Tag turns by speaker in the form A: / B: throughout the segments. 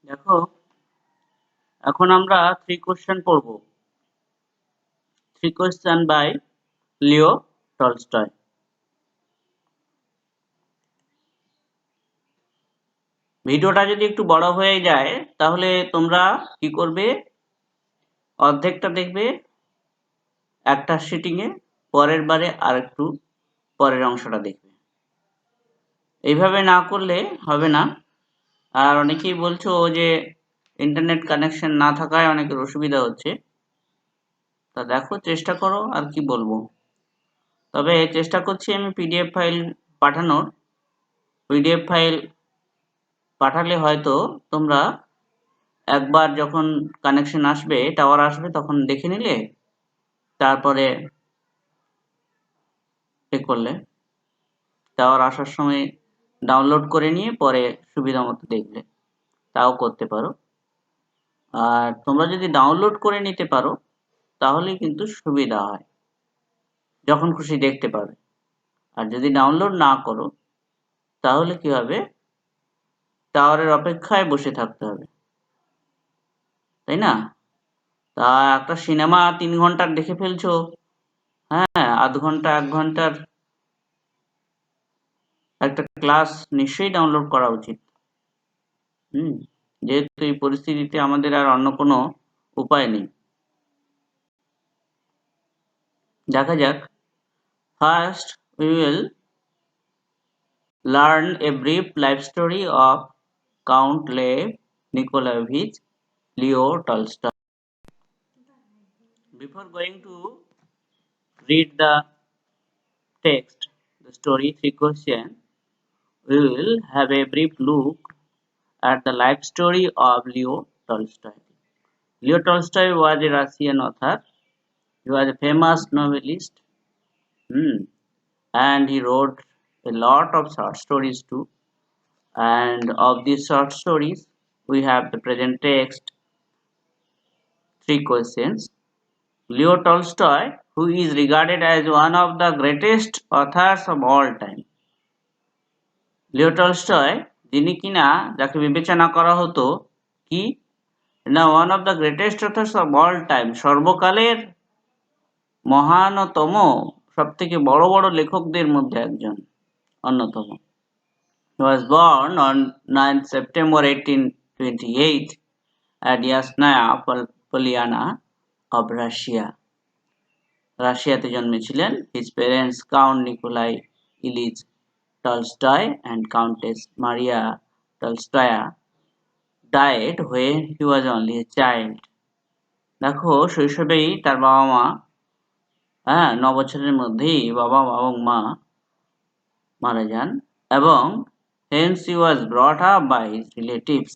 A: দেখো, এখন আমরা 3 কোশ্চেন পড়ব। 3 কোশ্চেন বাই লিও টলস্টয়। ভিডিওটা যদি একটু বড় হয়ে যায় তাহলে তোমরা কি করবে, অর্ধেকটা দেখবে একটা সিটিং এ, পরের বারে আর একটু পরের অংশটা দেখবে। এইভাবে না করলে হবে না। আর অনেকেই বলছো যে ইন্টারনেট কানেকশন না থাকায় অনেকের অসুবিধা হচ্ছে। তা দেখো, চেষ্টা করো, আর কি বলবো। তবে চেষ্টা করছি আমি পিডিএফ ফাইল পাঠানোর। পিডিএফ ফাইল পাঠালে হয়তো তোমরা একবার যখন কানেকশন আসবে, টাওয়ার আসবে, তখন দেখে নিলে তারপরে এ করলে টাওয়ার আসার সময় ডাউনলোড করে নিয়ে পরে সুবিধা মতো দেখলে, তাও করতে পারো। আর তোমরা যদি ডাউনলোড করে নিতে পারো তাহলে কিন্তু সুবিধা হয়, যখন খুশি দেখতে পাবে। আর যদি ডাউনলোড না করো তাহলে কি হবে, টাওয়ারের অপেক্ষায় বসে থাকতে হবে, তাই না? তা একটা সিনেমা 3 ঘন্টার দেখে ফেলছো, হ্যাঁ, আধ ঘন্টা 1 ঘন্টার একটা ক্লাস নিশ্চয়ই ডাউনলোড করা উচিত। যেহেতু এই পরিস্থিতিতে আমাদের আর অন্য কোনো উপায় নেই। দেখা যাক। First we will learn a brief life story of Count Lev Nikolaevich Leo Tolstoy. Before going to read the text, the story, 3 questions, we will have a brief look at the life story of Leo Tolstoy. Leo Tolstoy was a Russian author. He was a famous novelist, and he wrote a lot of short stories too. And of these short stories, we have the present text, 3 questions. Leo Tolstoy, who is regarded as one of the greatest authors of all time. Leo Tolstoy, যিনি কিনা, যাকে বিবেচনা করা হতো কি না, one of the greatest authors of all time, সর্বকালের মহানতম, সব থেকে বড় বড় লেখকদের মধ্যে একজন, অন্যতম। He was born on 9th September 1828 at Yasnaya Polyana of Russia. রাশিয়াতে জন্মেছিলেন। His parents Count Nikolai Ilyich Tolstoy and Countess Maria Tolstoya died when he was only a child. দেখো, শৈশবেই তার বাবা মা, 9 বছরের মধ্যেই বাবা এবং মা মারা যান, এবং hence he was brought up by his relatives.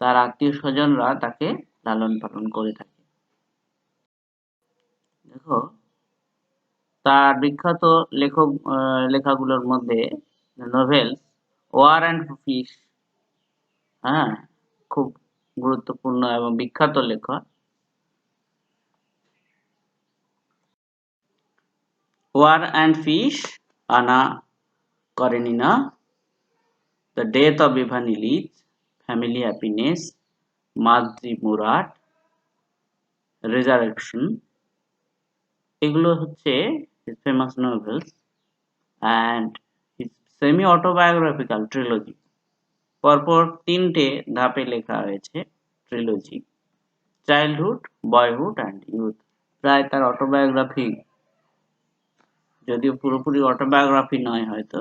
A: তার আত্মীয় স্বজনরা তাকে লালন পালন করে থাকে। দেখো, তার বিখ্যাত লেখাগুলোর মধ্যে নোভেলস ওয়ার অ্যান্ড পিস, খুব গুরুত্বপূর্ণ এবং বিখ্যাত লেখা। War and peace, Anna Karenina, the death of Ivan Ilyich, family happiness, মাদ্রি মুরাট, রেজারেকশন, এগুলো হচ্ছে his famous novels and his semi autobiographical trilogy. পরপর 3টে ধাপে লেখা হয়েছে trilogy, childhood, boyhood and youth. প্রায় তার অটোবায়োগ্রাফি, যদিও পুরোপুরি অটোবায়োগ্রাফি নয় হয়তো,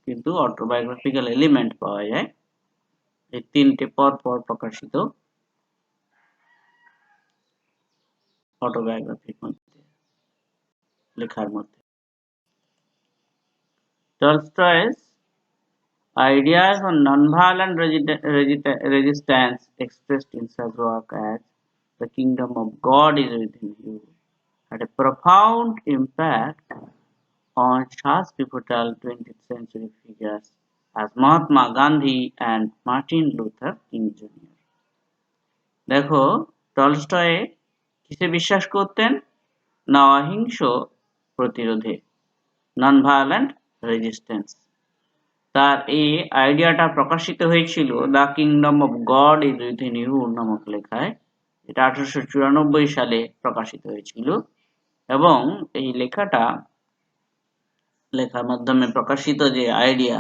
A: কিন্তু অটোবায়োগ্রাফিক্যাল এলিমেন্ট পাওয়া যায় এই 3টে পরপর প্রকাশিত অটোবায়োগ্রাফির মধ্যে, লেখার মধ্যে। Tolstoy's ideas on non-violent resistance expressed in such work as The Kingdom of God is Within You had a profound impact on such pivotal 20th century figures as Mahatma Gandhi and Martin Luther King Jr. দেখো, Tolstoy কিসে বিশ্বাস করতেন? না অহিংস প্রতিরোধে, নন violent resistance. তার এই আইডিয়াটা প্রকাশিত হয়েছিল the kingdom of God is within you নামক লেখায়। এটা 1894 সালে প্রকাশিত হয়েছিল এবং এই লেখার মাধ্যমে প্রকাশিত যে আইডিয়া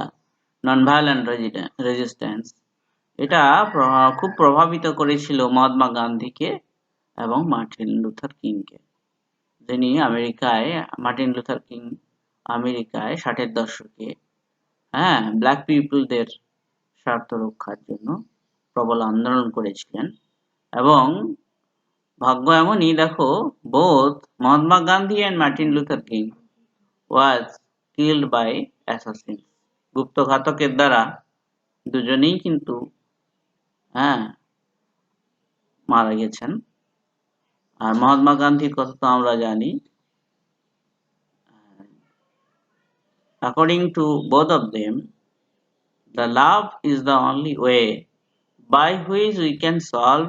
A: নন ভায়োলেন্ট রেজিস্ট্যান্স, এটা খুব প্রভাবিত করেছিল মহাত্মা গান্ধীকে এবং মার্টিন লুথার কিংকে, যিনি মার্টিন লুথার কিং আমেরিকায় 60-এর দশকে ব্ল্যাক পিপলদের স্বার্থ রক্ষার জন্য প্রবল আন্দোলন করেছিলেন। এবং ভাগ্য এমনই, দেখো, both Mahatma Gandhi and Martin Luther King was killed by assassins, গুপ্ত ঘাতকের দ্বারা দুজনেই কিন্তু মারা গেছেন। আর মহাত্মা গান্ধীর কথা তো আমরা জানি। According to both of them, the love is the only way by which we can solve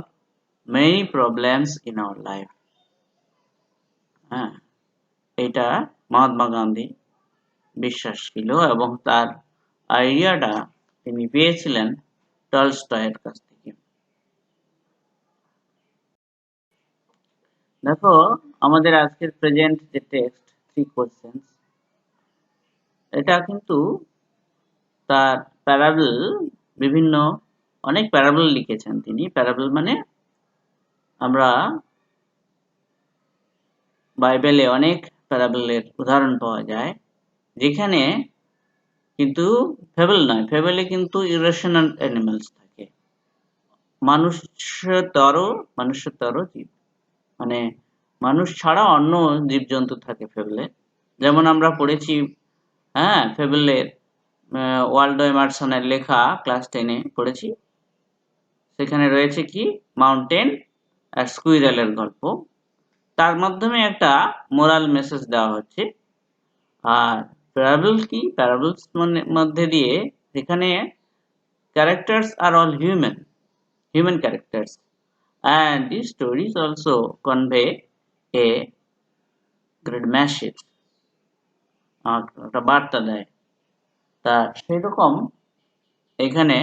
A: many problems in our life. এটা মহাত্মা গান্ধী বিশ্বাস ছিল এবং তার আইডিয়াটা তিনি পেয়েছিলেন টলস্টয়ের কাছ থেকে। দেখো, আমাদের আজকের প্রেজেন্ট যে টেক্সট 3 কোয়েশ্চেন্স, এটা কিন্তু তার প্যারাবল, অনেক প্যারাবল লিখেছেন তিনি। প্যারাবল মানে আমরা বাইবেলে অনেক প্যারাবলের উদাহরণ পাওয়া যায়, যেখানে কিন্তু ফেবল নয়, ফেবলে কিন্তু ইরেশনাল অ্যানিমালস থাকে, মানুষের জীব, মানে মানুষ ছাড়া অন্য জীবজন্তু থাকে ফেবলে। যেমন আমরা পড়েছি ফেবলের ওয়াল্ডো এমারসনের লেখা ক্লাস 10-এ পড়েছি। সেখানে রয়েছে কি মাউন্টেন আর স্কুইরেলের গল্প, তার মাধ্যমে একটা মোরাল মেসেজ দেওয়া হচ্ছে। আর প্যারাবলস কি? প্যারাবলস মধ্যে দিয়ে এখানে characters are all human characters, and these stories also convey a great message, একটা বার্তা দেয়। তা সেরকম এখানে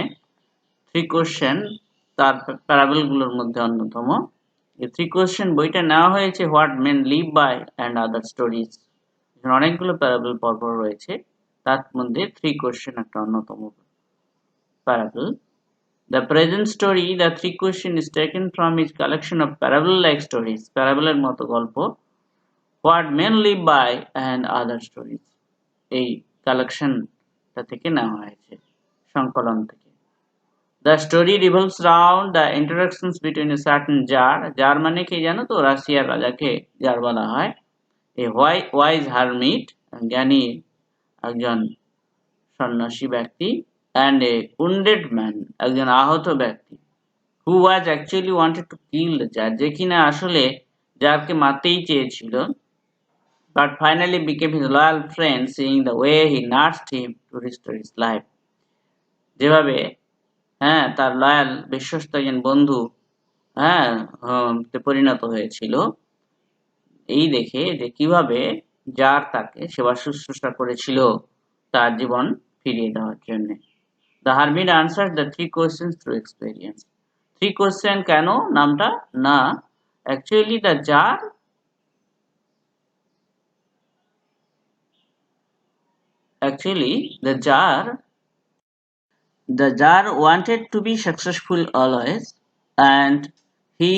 A: 3 কোশ্চেন তার প্যারাবলগুলোর মধ্যে অন্যতম। এই 3 কোশ্চেন বইটা নেওয়া হয়েছে what men live by and other stories. অনেকগুলো প্যারাবল পরপর রয়েছে, তার মধ্যে 3 কোশ্চেন একটা অন্যতম parable. The present story, the 3 question, is taken from his collection of parable-like stories, প্যারাবলের মতো গল্প, What Men Live By and Other Stories, এই কালেকশনটা থেকে নেওয়া হয়েছে, সংকলন থেকে। The story revolves around the interactions between a certain Tsar, Tsar মানে কি জানো তো? রাশিয়ার রাজাকে জার বলা হয়। A wise hermit, জ্ঞানী একজন সন্ন্যাসী ব্যক্তি, and a wounded man, একজন আহত ব্যক্তি, who was actually wanted to kill the Tsar, যে কিনা আসলে জারকে মারতেই চেয়েছিল, but finally became his loyal friend, seeing the way he nursed him to restore his life, যেভাবে তার লয়াল বিশ্বস্ত একজন বন্ধু পরিণত হয়েছিল, এই দেখে যে কিভাবে জার তাকে সেবা শুশ্রূষা করেছিল তার জীবন ফিরিয়ে দেওয়ার জন্য। The hermit answered the 3 questions through experience. 3 question কেন নামটা? না, actually the Tsar wanted to be successful always, and he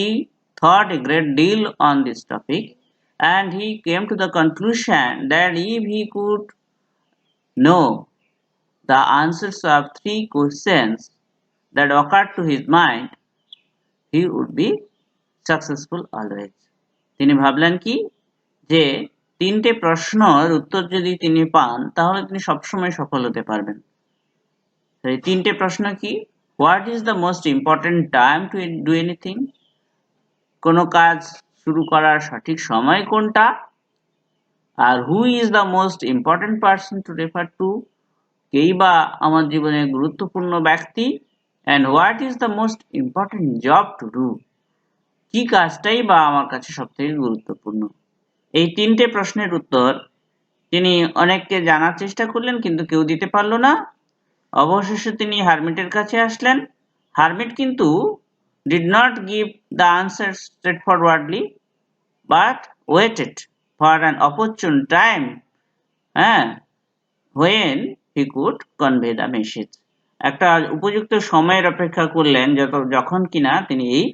A: thought a great deal on this topic, and he came to the conclusion that if he could know the answers of 3 questions that occurred to his mind, he would be successful always. তিনি ভাবলেন কি, যে 3টে প্রশ্নের উত্তর যদি তিনি পান তাহলে তিনি সবসময় সফল হতে পারবেন। এই 3টে প্রশ্ন কি? What is the most important time to do anything, কোনো কাজ শুরু করার সঠিক সময় কোনটা, আর who is the most important person to refer to, কেই বা আমার জীবনের গুরুত্বপূর্ণ ব্যক্তি, and what is the most important job to do, কি কাজটাই বা আমার কাছে সবথেকে গুরুত্বপূর্ণ। এই 3টে প্রশ্নের উত্তর তিনি অনেককে জানার চেষ্টা করলেন, কিন্তু কেউ দিতে পারল না। অবশেষে তিনি হারমিটের কাছে আসলেন। হারমিট কিন্তু did not give the answer straightforwardly but waited for an opportune time when he could convey the message. একটা উপযুক্ত সময়ের অপেক্ষা করলেন যখন কিনা তিনি এই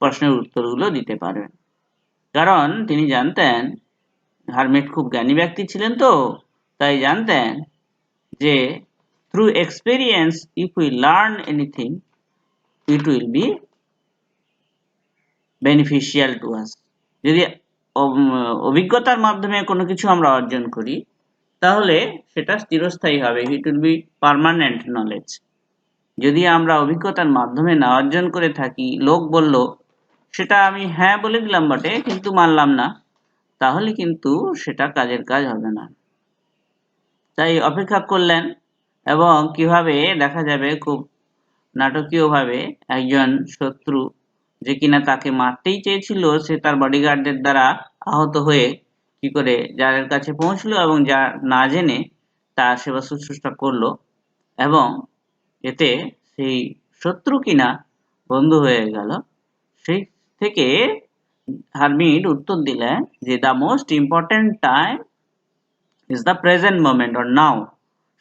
A: প্রশ্নের উত্তরগুলো দিতে পারবেন। কারণ তিনি জানতেন, হারমিট খুব জ্ঞানী ব্যক্তি ছিলেন, তো তাই জানতেন যে through experience if we learn anything it will be beneficial to us. যদি অভিজ্ঞতার মাধ্যমে কোনো কিছু আমরা অর্জন করি তাহলে সেটা চিরস্থায়ী হবে। It will be permanent knowledge. যদি আমরা অভিজ্ঞতার মাধ্যমে না অর্জন করে থাকি, লোক বলল সেটা আমি হ্যাঁ বলে দিলাম বটে কিন্তু মানলাম না, তাহলে কিন্তু সেটা কাজের কাজ হবে না। তাই অপেক্ষা করলেন এবং কিভাবে দেখা যাবে খুব নাটকীয়ভাবে একজন শত্রু যে কিনা তাকে মারতেই চেয়েছিল, সে তার বডিগার্ডদের দ্বারা আহত হয়ে কি করে জারের কাছে পৌঁছলো এবং যা না জেনে তার সেবা শুশ্রূষা করলো এবং এতে সেই শত্রু কিনা বন্ধু হয়ে গেল। সেই থেকে হারমিট উত্তর দিলেন যে the most important time is the present moment or now.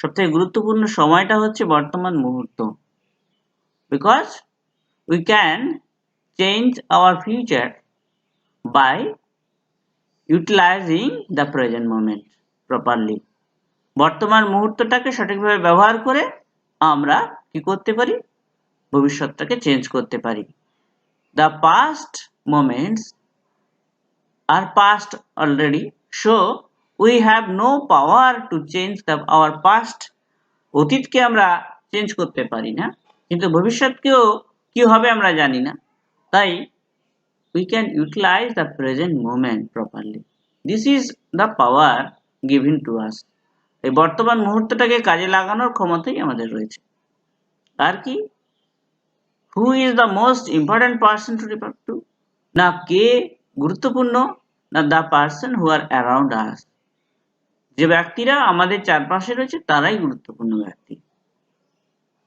A: সবথেকে গুরুত্বপূর্ণ সময়টা হচ্ছে বর্তমান মুহূর্ত। Because we can change our future by utilising the present moment properly. বর্তমান মুহূর্তটাকে সঠিকভাবে ব্যবহার করে আমরা কি করতে পারি, ভবিষ্যৎটাকে চেঞ্জ করতে পারি। The past moments are past already, so we have no power to change our past. অতীতকে আমরা চেঞ্জ করতে পারি না, কিন্তু ভবিষ্যৎকেও কি হবে আমরা জানি না। তাই we can utilize the present moment properly. This is the power given to us. এই বর্তমান মুহূর্তটাকে কাজে লাগানোর ক্ষমতাই আমাদের রয়েছে। আর কি, who is the most important person to refer to? না কে গুরুত্বপূর্ণ, না the person who are around us. যে ব্যক্তিরা আমাদের চারপাশে রয়েছে তারাই গুরুত্বপূর্ণ ব্যক্তি,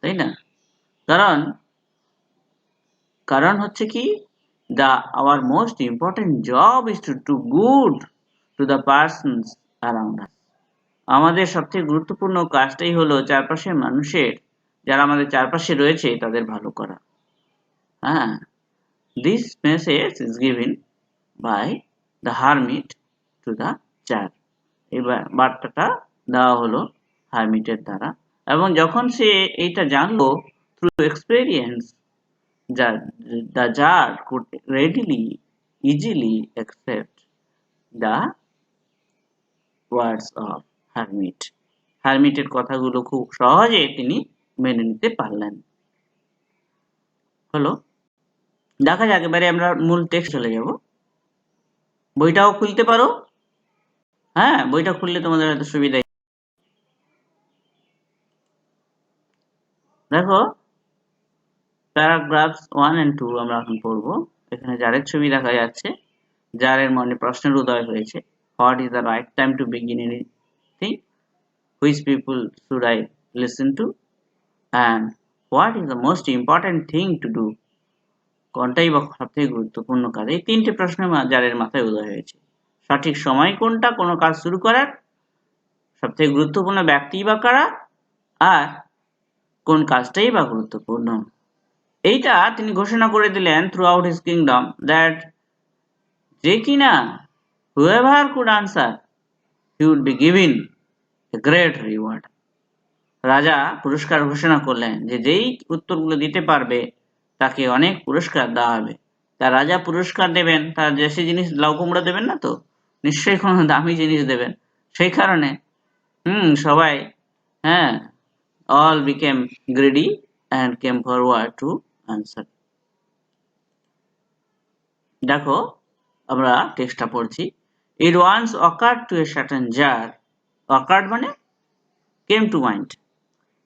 A: তাই না? কারণ হচ্ছে কি, our most important job is to do good to the persons around us. আমাদের সবথেকে গুরুত্বপূর্ণ কাজটাই হলো চারপাশের মানুষের, যারা আমাদের চারপাশে রয়েছে তাদের ভালো করা। This message is given by the hermit to the jar. এই বার্তাটা দেওয়া হলো হারমিটের দ্বারা, এবং যখন সে এইটা জানলো through experience, the jar could easily accept the words of hermit. হারমিটের কথাগুলো খুব সহজে তিনি মেনে নিতে পারলেন। হলো, দেখা যাক এবারে আমরা মূল টেক্সট চলে যাব। বইটাও খুলতে পারো, বইটা খুললে তোমাদের হয়তো সুবিধা। দেখো প্যারাগ্রাফস 1 and 2 আমরা এখন পড়বো। এখানে জারের ছবি দেখা যাচ্ছে, জারের মনে প্রশ্নের উদয় হয়েছে। What is the right time to begin anything? Which people should I listen to? And what is the most important thing to do? কোনটাই বা সবথেকে গুরুত্বপূর্ণ কাজ? এই তিনটে প্রশ্ন জারের মাথায় উদয় হয়েছে। সঠিক সময় কোনটা কোনো কাজ শুরু করার, সবথেকে গুরুত্বপূর্ণ ব্যক্তি বা কারা, আর কোন কাজটাই বা গুরুত্বপূর্ণ। এইটা তিনি ঘোষণা করে দিলেন through out his kingdom that যে কিনা whoever could answer he would be given a great reward. রাজা পুরস্কার ঘোষণা করলেন যে যেই উত্তরগুলো দিতে পারবে তাকে অনেক পুরস্কার দেওয়া হবে। তা রাজা পুরস্কার দেবেন, তার দেশি জিনিস লাউ কুমড়া দেবেন না তো, নিশ্চয়ই কোনো দামি জিনিস দেবেন। সেই কারণে সবাই all became greedy and came forward to answer. দেখো আমরা টেক্সটটা পড়ছি। It once occurred to a certain jar. Occurred মানে came to mind.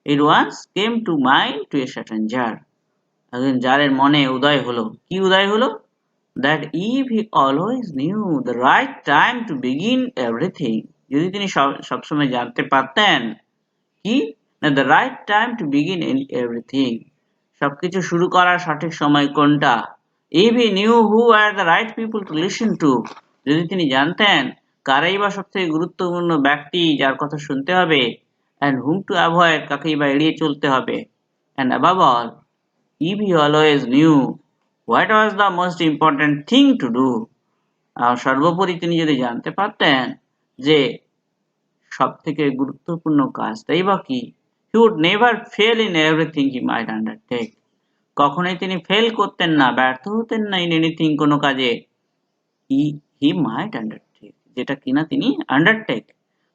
A: It once came to mind to a certain jar. একজন জারের মনে উদয় হলো। কি উদয় হলো? That if he always knew the right time to begin everything. যদি তিনি সবসময় জানতে পারতেন কি the right time to begin in everything. সবকিছু শুরু করার সঠিক সময় কোনটা? If he knew who were the right people to listen to, যদি তিনি জানতেন কারাই বা সবথেকে গুরুত্বপূর্ণ ব্যক্তি যার কথা শুনতে হবে, and whom to avoid, কাকেই বা এড়িয়ে চলতে হবে, and above all, if he always knew what was the most important thing to do, আর সর্বোপরি তিনি যদি জানতে পারতেন যে সবথেকে গুরুত্বপূর্ণ কাজটাই বা কি, he would never fail in everything he might undertake. কখনোই তিনি ফেল করতেন না, ব্যর্থ হতেন না in anything, কোনো কাজে, he might undertake, যেটা কিনা তিনি undertake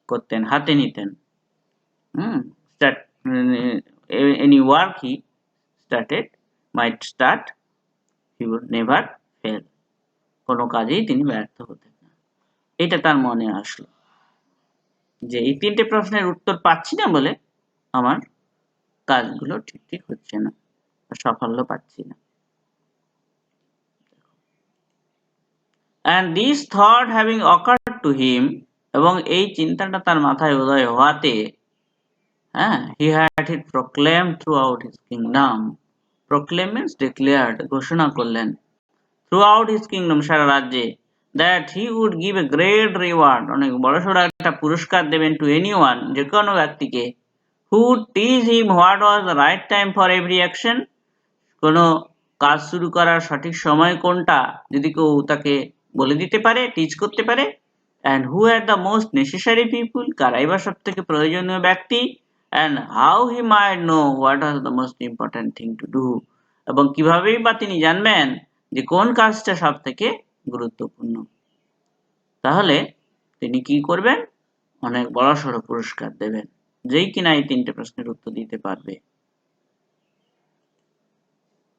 A: করতেন, হাতে নিতেন। Start any work he started, might start, he would never fail. কোনো কাজেই তিনি ব্যর্থ হতেন না। এটা তার মনে আসলো যে এই তিনটে প্রশ্নের উত্তর পাচ্ছি না বলে আমার কাজগুলো ঠিক হচ্ছে না, সাফল্য পাচ্ছি না। And this thought having occurred to him, এবং এই চিন্তাটা তার মাথায় উদয় হওয়াতে, he had it proclaimed throughout his kingdom. Proclaim means declared, ঘোষণা করলেন, throughout his kingdom, সারা রাজ্যে, that he would give a great reward, অনেক বড়সড় একটা পুরস্কার দেবেন to anyone, যে কোনো ব্যক্তিকে, who would teach him what was the right time for every action, কোনো কাজ শুরু করার সঠিক সময় কোনটা যদি কেউ তাকে বলে দিতে পারে, টিচ করতে পারে, and who are the most necessary people, কারাই বা সব থেকে প্রয়োজনীয় ব্যক্তি, and how he might know what was the most important thing to do, এবং কিভাবেই বা তিনি জানবেন যে কোন কাজটা সব থেকে গুরুত্বপূর্ণ। তাহলে তিনি কি করবেন? অনেক বড়সড় পুরস্কার দেবেন যেই কিনা এই তিনটে প্রশ্নের উত্তর দিতে পারবে।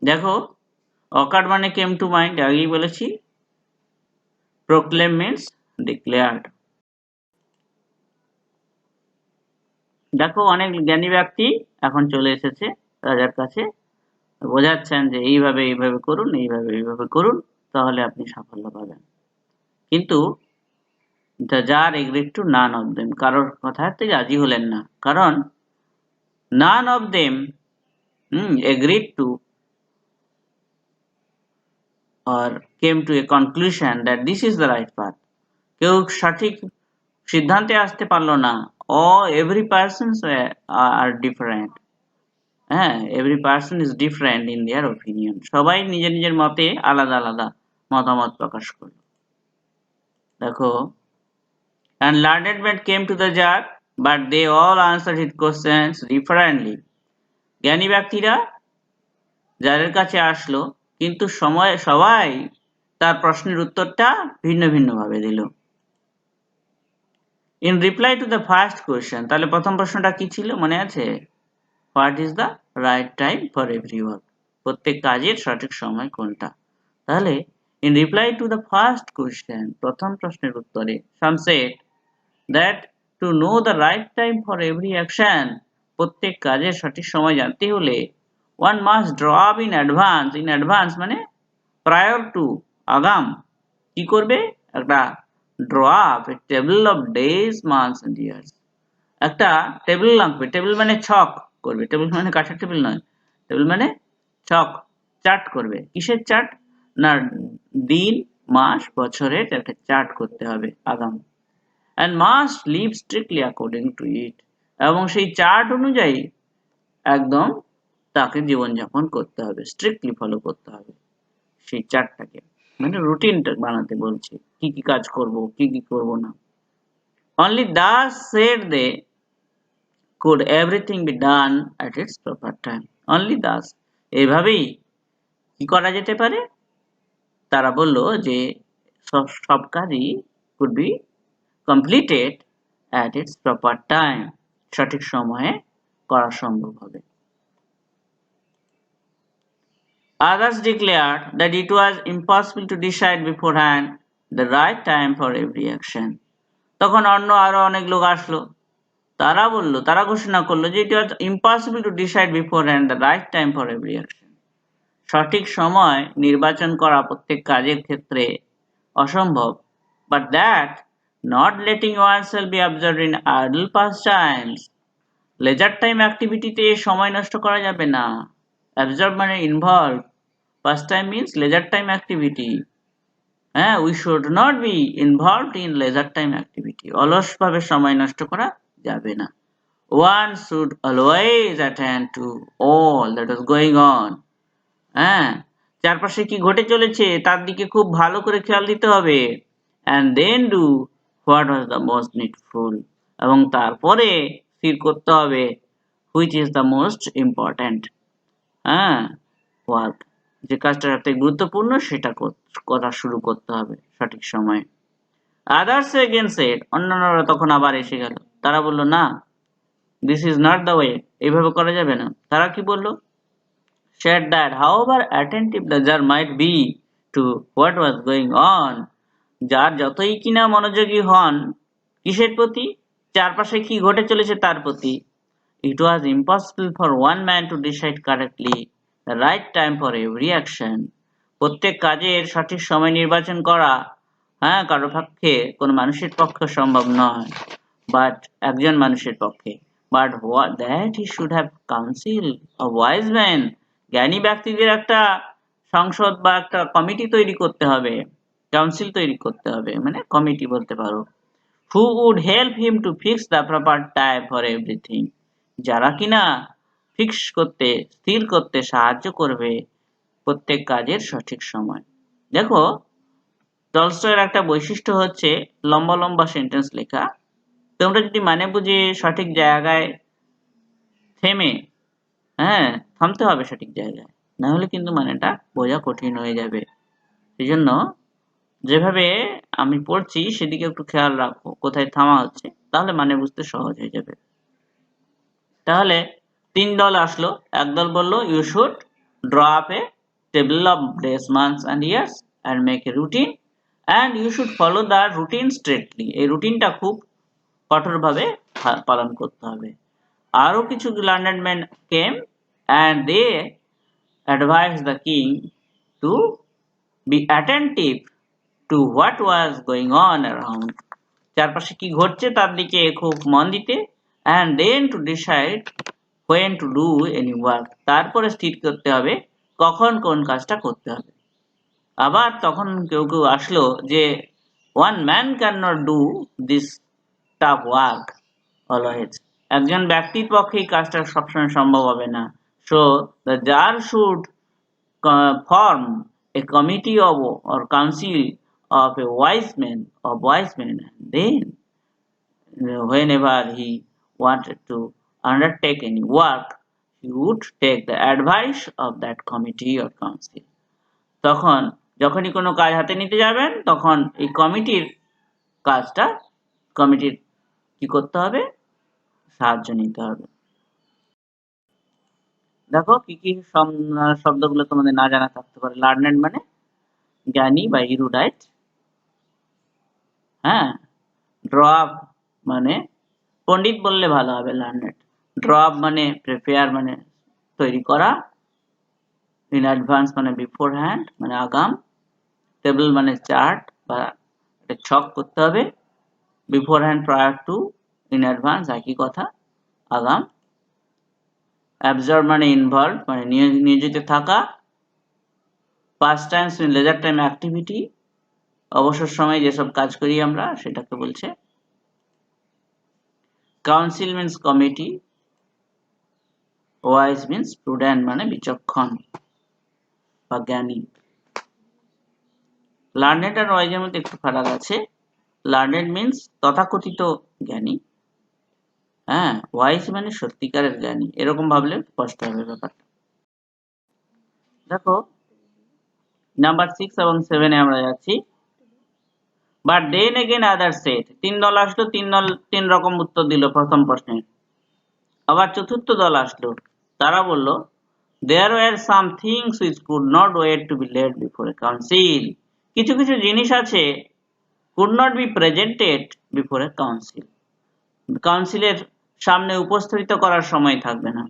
A: দেখো, occurred মানে came to mind, আগেই বলেছি। proclaim means declared. দেখো, অনেক জ্ঞানী ব্যক্তি এখন চলে এসেছে রাজার কাছে, বোঝাচ্ছেন যে এইভাবে করুন, এইভাবে করুন, তাহলে আপনি সাফল্য পাবেন। কিন্তু the jar agreed to none of them, কারোর কথাতে রাজি হলেন না, কারণ none of them agreed to or came to a conclusion that this is the right path. কেউ সঠিক সিদ্ধান্তে আসতে পারলো না। Every person are different. Every person is different in their opinion. সবাই নিজের নিজের মতে আলাদা আলাদা মতামত প্রকাশ করলো। দেখো, and learned men came to the jar, but they all answered his questions differently. জ্ঞানী ব্যক্তিরা জারের কাছে আসলো, কিন্তু সবাই তার প্রশ্নের উত্তরটা ভিন্ন ভিন্ন ভাবে দিল। In reply to the first question, তাহলে প্রথম প্রশ্নটা কি ছিল মনে আছে? What is the right time for every work? প্রত্যেক কাজের সঠিক সময় কোনটা? তাহলে in reply to the first question, প্রথম প্রশ্নের উত্তরে, some said that to know the right time for every action, প্রত্যেক কাজের সঠিক সময় জানতে হলে one must draw up in advance. In advance মানে prior to, আগাম কি করবে? একটা draw up a table of days, months and years. একটা টেবিল আঁকবে, টেবিল মানে ছক করবে, টেবিল মানে কাঠের টেবিল নয়, টেবিল মানে ছক, চার্ট করবে। কিসের চার্ট? না, দিন, মাস, বছরের একটা চার্ট করতে হবে আগাম। and must live strictly according to it, এবং সেই চার্ট অনুযায়ী একদম তাকে জীবনযাপন করতে হবে, স্ট্রিক্টলি ফলো করতে হবে সেই চার্টটাকে, মানে রুটিনটা বানাতে বলছে, কি কি কাজ করব, কি কি করব না। only thus said they could everything be done at its proper time. only thus, এইভাবেই কি করা যেতে পারে? তারা বলল যে সব কাজই could be completed at its proper time, সঠিক সময়ে করা সম্ভব হবে। Others declared that it was impossible to decide beforehand the right time for every action. তখন আরো অনেক লোক আসলো, তারা ঘোষণা করলো যে it was impossible to decide beforehand the right time for every action. সঠিক সময় নির্বাচন করা প্রত্যেক কাজের ক্ষেত্রে অসম্ভব, but that not letting oneself be absorbed in idle pastimes, leisure time অ্যাক্টিভিটিতে সময় নষ্ট করা যাবে না। অ্যাবজর্ব মানে involve, first time means leisure time activity. হ্যাঁ, we should not be involved in leisure time activity. অলসভাবে সময় নষ্ট করা যাবে না। One should always attend to all that is going on. হ্যাঁ, চারপাশে কি ঘটে চলেছে তার দিকে খুব ভালো করে খেয়াল দিতে হবে। And then do what was the most needful. এবং তারপরে স্থির করতে হবে which is the most important. হ্যাঁ, work. যে কাজটা সবথেকে গুরুত্বপূর্ণ সেটা করা শুরু করতে হবে সঠিক সময়ে। Others again said, অন্যান্যরা তখন আবার এসে গেল। তারা বলল না, this is not the way, এইভাবে করা যাবে না। তারা কি বলল? Said that however attentive the jar might be to what was going on, যার যতই কিনা মনোযোগী হন কিসের প্রতি? চারপাশে কি ঘটে চলেছে তার প্রতি। It was impossible for one man to decide correctly the right time for every action. প্রত্যেক কাজের সঠিক সময় নির্বাচন করা কারো পক্ষে কোনো মানুষের পক্ষে সম্ভব নয়, বাট একজন মানুষের পক্ষে। But that he should have council of wise men, জ্ঞানী ব্যক্তিদের একটা সংসদ বা একটা কমিটি তৈরি করতে হবে, কাউন্সিল তৈরি করতে হবে, মানে কমিটি বলতে পারো। who would help him to fix the proper time for everything, যারা কিনা ফিক্স করতে, স্থির করতে সাহায্য করবে প্রত্যেক কাজের সঠিক সময়। দেখো, টলস্টয়ের একটা বৈশিষ্ট্য হচ্ছে লম্বা লম্বা সেন্টেন্স লেখা। তোমরা যদি মানে বুঝে সঠিক জায়গায় থামতে হবে সঠিক জায়গায়, না হলে কিন্তু মানেটা বোঝা কঠিন হয়ে যাবে। সেই জন্য যেভাবে আমি পড়ছি সেদিকে একটু খেয়াল রাখো, কোথায় থামা হচ্ছে, তাহলে মানে বুঝতে সহজ হয়ে যাবে। তাহলে 3 দল আসলো। এক দল বলল you should draw up a table of days, months and years and make a routine and you should follow the routine strictly. এই রুটিনটা খুব কঠোরভাবে পালন করতে হবে। আরো কিছু learned man came and they advised the king to be attentive to what was going on around. চারপাশে কি ঘটছে তার দিকে খুব মন দিতে, and then to decide when to do any work. তারপরে স্থির করতে হবে কখন কোন কাজটা করতে হবে। আবার তখন কেউ কেউ আসলো যে one man cannot do this tough work always. একজন ব্যক্তির পক্ষে এই কাজটা সবসময় সম্ভব হবে না। So the jar should form a committee of or council of a wise men, and then whenever he wanted to undertake any work, he would take the advice of that committee or council. তখন যখনই কোনো কাজ হাতে নিতে যাবেন তখন এই কমিটির কি করতে হবে? সাহায্য নিতে হবে। দেখো কি কি শব্দগুলো তোমাদের না জানা থাকতে পারে। লার্নেড মানে জ্ঞানী বা ইরুডাইট। ড্র আপ মানে পণ্ডিত বললে ভালো হবে, লার্নেড। ড্র আপ মানে প্রিপেয়ার মানে তৈরি করা, ইন অ্যাডভান্স মানে বিফোর হ্যান্ড মানে আগাম, টেবিল মানে চার্ট বা একটা ছক করতে হবে, before hand prior two, in advance একই কথা, আগাম। অ্যাবজর্ব মানে ইনভলভ মানে নিয়োজিত থাকা, পাস্ট টাইমস মিন লেজার টাইম অ্যাক্টিভিটি, অবসর সময়ে যেসব কাজ করি আমরা সেটাকে বলছে। Council means committee, wise means prudent মানে বিচক্ষণ বা জ্ঞানী। লার্নেড আর ওয়াইজের মধ্যে একটু ফারাক আছে। লার্নেড মিন্স তথাকথিত জ্ঞানী, ওয়াইজ মানে সত্যিকারের জ্ঞানী, এরকম ভাবলে স্পষ্ট হবে ব্যাপারটা। দেখো নাম্বার 6 এবং 7 আমরা যাচ্ছি। But then again other said, 3 দল আসলো, 3 রকম উত্তর দিল প্রথম প্রশ্নে। আবার চতুর্থ দল আসলো, তারা বলল there were some things which could not wait to be laid before a council. কিছু কিছু জিনিস আছে could not be presented before a council. কাউন্সিলের সামনে উপস্থাপিত করার সময় থাকবে না।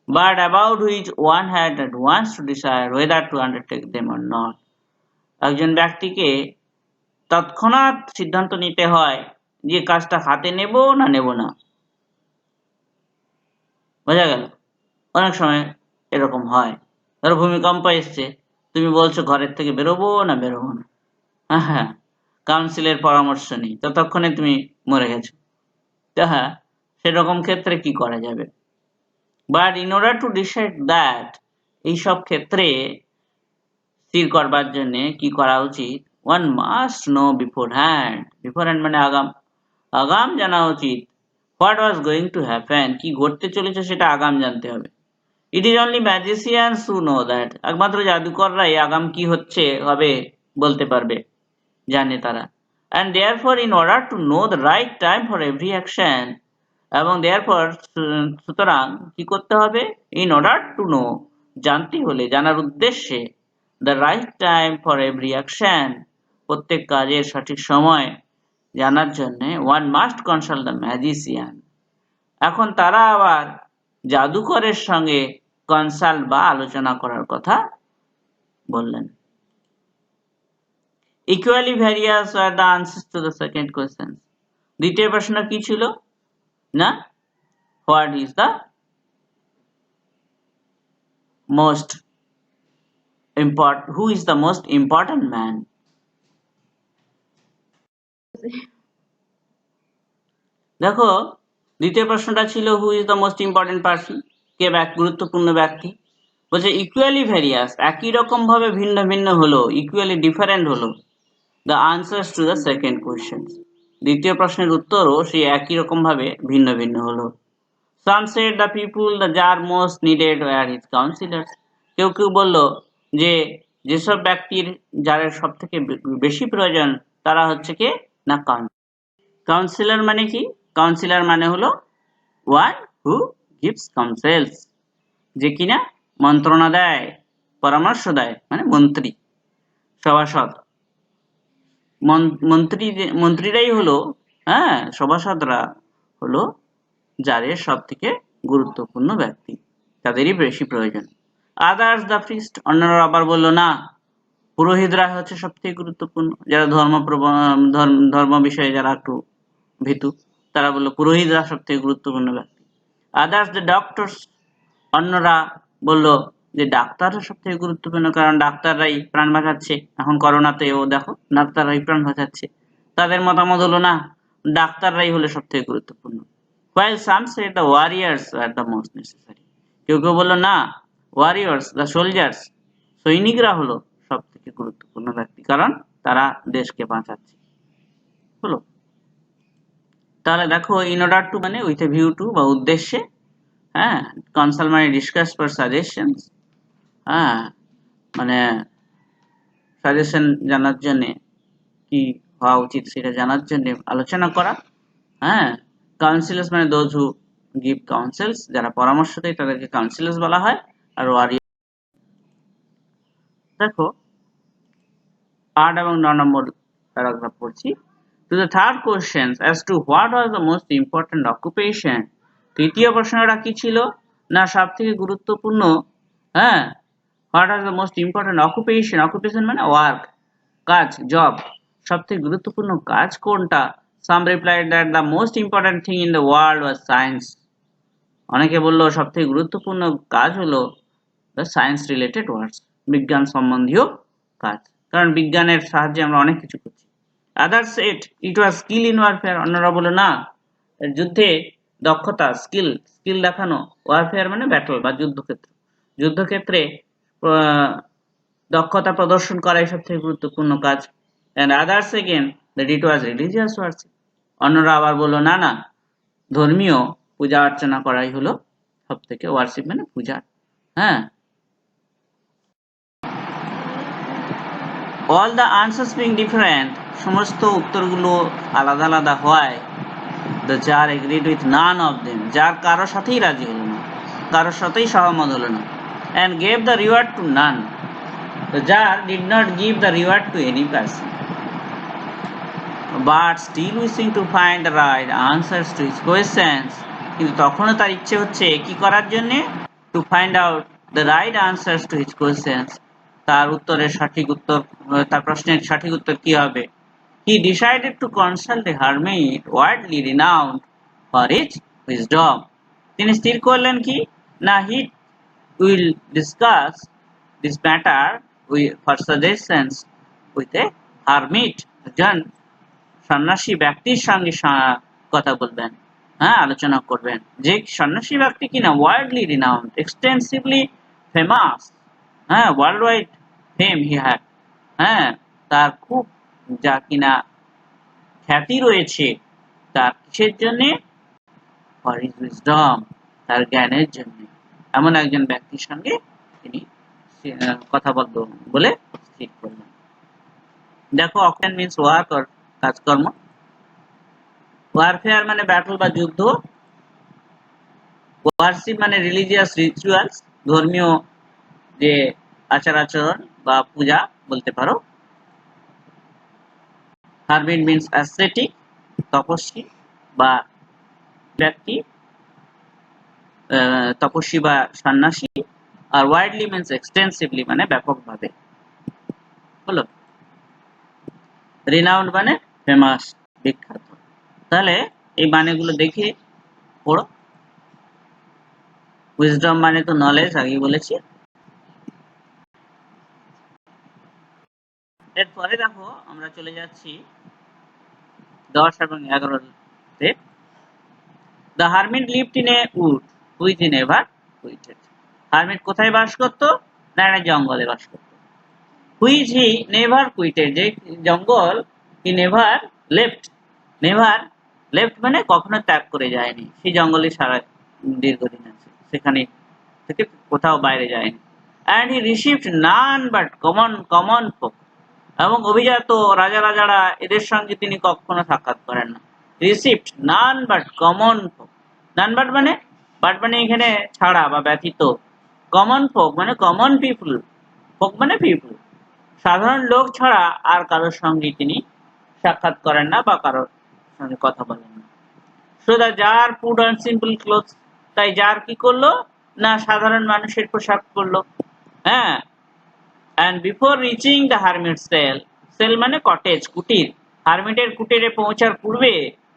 A: but about which one had at once to decide whether to undertake them or not. একজন ব্যক্তিকে তৎক্ষণাৎ সিদ্ধান্ত নিতে হয় যে কাজটা হাতে নেব না নেব না। বোঝা গেল? অনেক সময় এরকম হয়, ধরো ভূমিকম্প এসছে, তুমি বলছো ঘরের থেকে বেরোবো না বেরোবো না, হ্যাঁ, কাউন্সিলের পরামর্শ নেই, ততক্ষণে তুমি মরে গেছো। তো হ্যাঁ, সেরকম ক্ষেত্রে কি করা যাবে? But in order to decide that, এইসব ক্ষেত্রে স্থির করবার জন্য কি করা উচিত? One must know beforehand, beforehand মানে আগাম, আগাম জানা উচিত। What was going to happen, কি ঘটতে চলেছে সেটা আগাম জানতে হবে। It is only magicians who know that, একমাত্র জাদুকররাই আগাম কি হচ্ছে হবে বলতে পারবে, জানে তারা। And therefore in order to know the right time for every action, এবং দেয়ারফর সুতরাং কি করতে হবে? ইন অর্ডার টু নো, জানতে হলে, জানার উদ্দেশ্যে, the right time for every action, প্রত্যেক কাজের সঠিক সময় জানার জন্য one must consult the magician. এখন তারা আবার জাদুকরের সঙ্গে কনসাল্ট বা আলোচনা করার কথা বললেন। Equally various are the answers to the second question. দ্বিতীয় প্রশ্ন কি ছিল না? What is the most who is the most important man? দেখো, দ্বিতীয় প্রশ্নটা ছিল who is the most important person, কে গুরুত্বপূর্ণ ব্যক্তি। বলছে ইকুয়ালি ভ্যারিয়াস, একই রকম ভাবে ভিন্ন ভিন্ন হলো, ইকুয়ালি ডিফারেন্ট হলো the answers to the second question, দ্বিতীয় প্রশ্নের উত্তরও সেই একই রকম ভাবে ভিন্ন ভিন্ন হলো। some said the people that are most needed were his counselors, কেউ কেউ বলল যে যেসব ব্যক্তির যারা সব থেকে বেশি প্রয়োজন তারা হচ্ছে কি না কাউন্সিলর। মানে কি? কাউন্সিলর মানে হলো one who gives counsels, যে কিনা মন্ত্রণা দেয়, পরামর্শ দেয়, মানে মন্ত্রী, সভাসদ। মন্ত্রীরাই হলো, হ্যাঁ, সভাসদরা হলো যাদের সব থেকে গুরুত্বপূর্ণ ব্যক্তি, তাদেরই বেশি প্রয়োজন। আদার্স দ্য প্রিস্ট, অন্যরা আবার বললো না, পুরোহিতরা হচ্ছে সব থেকে গুরুত্বপূর্ণ, যারা ধর্ম বিষয়ে যারা একটু ভীতু, তারা বললো পুরোহিতরা সব থেকে গুরুত্বপূর্ণ ব্যক্তি। আদার্স দ্য ডক্টরস, অন্যরা বললো যে ডাক্তাররা সব থেকে গুরুত্বপূর্ণ, কারণ ডাক্তাররাই প্রাণ বাঁচাচ্ছে, এখন করোনাতেও দেখো ডাক্তাররাই প্রাণ বাঁচাচ্ছে। তাদের মতামত হলো না, ডাক্তাররাই হলো সব থেকে গুরুত্বপূর্ণ। while some said the warriors were the most necessary, কেউ কেউ বললো না, ওয়ারিয়ার্স দ্য সোলজার্স, সৈনিকরা হলো সব থেকে গুরুত্বপূর্ণ ব্যক্তি, কারণ তারা দেশকে বাঁচাচ্ছে। হলো, তাহলে দেখো ইন অর্ডার টু মানে উইথ এ ভিউ টু বা উদ্দেশ্যে, হ্যাঁ, কনসাল্ট মানে ডিসকাস ফর সাজেশনস, হ্যাঁ, মানে সাজেশন জানার জন্য, কি হওয়া উচিত সেটা জানার জন্য আলোচনা করা, হ্যাঁ। কাউন্সিলার্স মানে দোজ হু গিভ কাউন্সেলস, যারা পরামর্শ দেয় তাদেরকে কাউন্সিলার্স বলা হয়। আর ওয়ারিয়ার, দেখো 8 এবং 9 নম্বর প্যারাগ্রাফ পড়ছি। To the third question as to what was the most important occupation, তৃতীয় প্রশ্নটা কি ছিল না সব থেকে গুরুত্বপূর্ণ, হ্যাঁ, what was the most important occupation, occupation মানে ওয়ার্ক, কাজ, জব, সব থেকে গুরুত্বপূর্ণ কাজ কোনটা? Some replied that the most important thing in the world was science, অনেকে বললো সব থেকে গুরুত্বপূর্ণ কাজ হলো দ্য সায়েন্স রিলেটেড ওয়ার্কস, বিজ্ঞান সম্বন্ধীয় কাজ, কারণ বিজ্ঞানের সাহায্যে আমরা অনেক কিছু করছি। Others said it was skill in warfare, অন্যরা বললো না, যুদ্ধে দক্ষতা, স্কিল দেখানো, ওয়ারফেয়ার মানে ব্যাটল বা যুদ্ধক্ষেত্রে দক্ষতা প্রদর্শন করাই সব থেকে গুরুত্বপূর্ণ কাজ। and others again that it was religious worship, অন্যরা আবার বললো না না, ধর্মীয় পূজা অর্চনা করাই হলো সব থেকে, ওয়ার্শিপ মানে পূজা, হ্যাঁ। all the answers being different, সমস্ত উত্তরগুলো আলাদা আলাদা হয়, the jar agreed with none of them, যার কারোর সাথেই রাজি হলো না, কারোর সাথেই সহমত হলো না, and gave the reward to none, the jar did not give the reward to any person, but still wishing to find the right answers to his questions, কিন্তু তখনও তার ইচ্ছে হচ্ছে কি করার জন্য? to find out the right answers to his questions, তার উত্তরের সঠিক উত্তর, তার প্রশ্নের সঠিক উত্তর কি হবে? he decided to consult a hermit widely renowned for his wisdom, তিনি স্থির করলেন কি না, he will discuss this matter for suggestions with a hermit, একজন সন্ন্যাসী ব্যক্তির সঙ্গে কথা বলবেন, হ্যাঁ, আলোচনা করবেন, যে সন্ন্যাসী ব্যক্তি কিনা ওয়ার্ল্ডলি রিনাউন্ড, এক্সটেন্সিভলি ফেমাস, হ্যাঁ, world wide fame he had, হ্যাঁ, তার খুব যা কিনা খ্যাতি রয়েছে, তার কিসের জন্যে, ফর হিজ উইজডম, তার জ্ঞানের জন্য। এমন একজন ব্যক্তির সঙ্গে তিনি কথা বলবেন বলে স্থির করলেন। দেখো, অকেন মিন্স ওয়ার্ক, কাজকর্ম, ওয়ারফেয়ার মানে ব্যাটল বা যুদ্ধ, ওয়ারশিপ মানে রিলিজিয়াস রিচুয়ালস, ধর্মীয় যে আচার আচরণ বা পূজা বলতে পারো। হারমিট মিন্স অ্যাসেটিক, তপস্বী বা ব্যক্তি, তপস্বী বা সন্ন্যাসী। আর ওয়াইডলি মিন্স এক্সটেন্সিভলি মানে ব্যাপকভাবে, হলো। রিনাউন্ড মানে ফেমাস, বিখ্যাত। তাহলে এই মানেগুলো দেখে পড়ো। উইজডম মানে তো নলেজ, আগেই বলেছি। এরপরে দেখো আমরা চলে যাচ্ছি 10 এবং 11-তে। The hermit lived in a wood which he never quitted. Hermit কোথায় বাস করত না, একটা জঙ্গলে বাস করত। হুইচ হি নেভার কুইটেড, যে জঙ্গল he never left. Never left মানে কখনো ত্যাগ করে যায়নি, সেই জঙ্গলে সারা দীর্ঘদিন আছে, সেখানে থেকে কোথাও বাইরে যায়নি। And he received none but common folk, এবং অভিজাত রাজা রাজারা এদের সঙ্গে তিনি কখনো সাক্ষাৎ করেন না। Received none but common folk, none but মানে এখানে ছাড়া বা ব্যতীত, কমন ফোক মানে কমন পিপুল, ফোক মানে পিপুল, সাধারণ লোক ছাড়া আর কারোর সঙ্গে তিনি সাক্ষাৎ করেন না বা কারোর সঙ্গে কথা বলেন না। So the tsar put on simple clothes, তাই জার কি করলো না, সাধারণ মানুষের পোশাক পরলো, হ্যাঁ। And before reaching the hermit's cell, cell মানে কটেজ, কুটির, হারমিটের কুটিরে পৌঁছার পূর্বে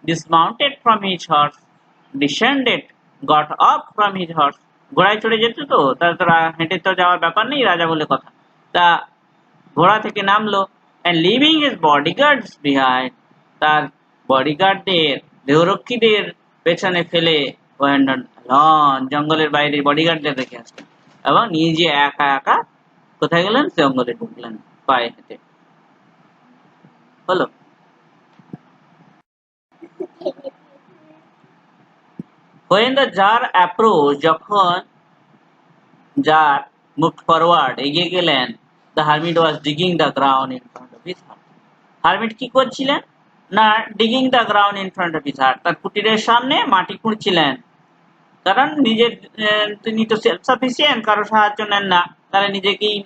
A: dismounted from his horse, descended, got up from his horse, ঘোড়ায় চড়ে যেত তো, তার তো হেঁটে তো যাওয়ার ব্যাপার নেই, রাজা বলে কথা, তা ঘোড়া থেকে নামলো, and leaving his bodyguards behind, তার বডিগার্ডদের, দেহরক্ষীদের পেছনে ফেলে went on alone, জঙ্গলের বাইরে বডিগার্ডদের রেখে আসলেন, এবং নিজে একা একা কোথায় গেলেন, জঙ্গলে ঢুকলেন পায়ে হেঁটে, হলো। When the jar approached, যখন জার moved forward, এগিয়ে গেলেন, the hermit was digging the ground in front of his hut. Hermit কি করছিলেন না, digging the ground in front of his hut, তার কুটিরের সামনে মাটি খুঁড়ছিলেন, কারণ নিজের তিনি তো সেলফ সাফিসিয়েন্ট, কারো সাহায্য নেন না, তাহলে নিজেকেই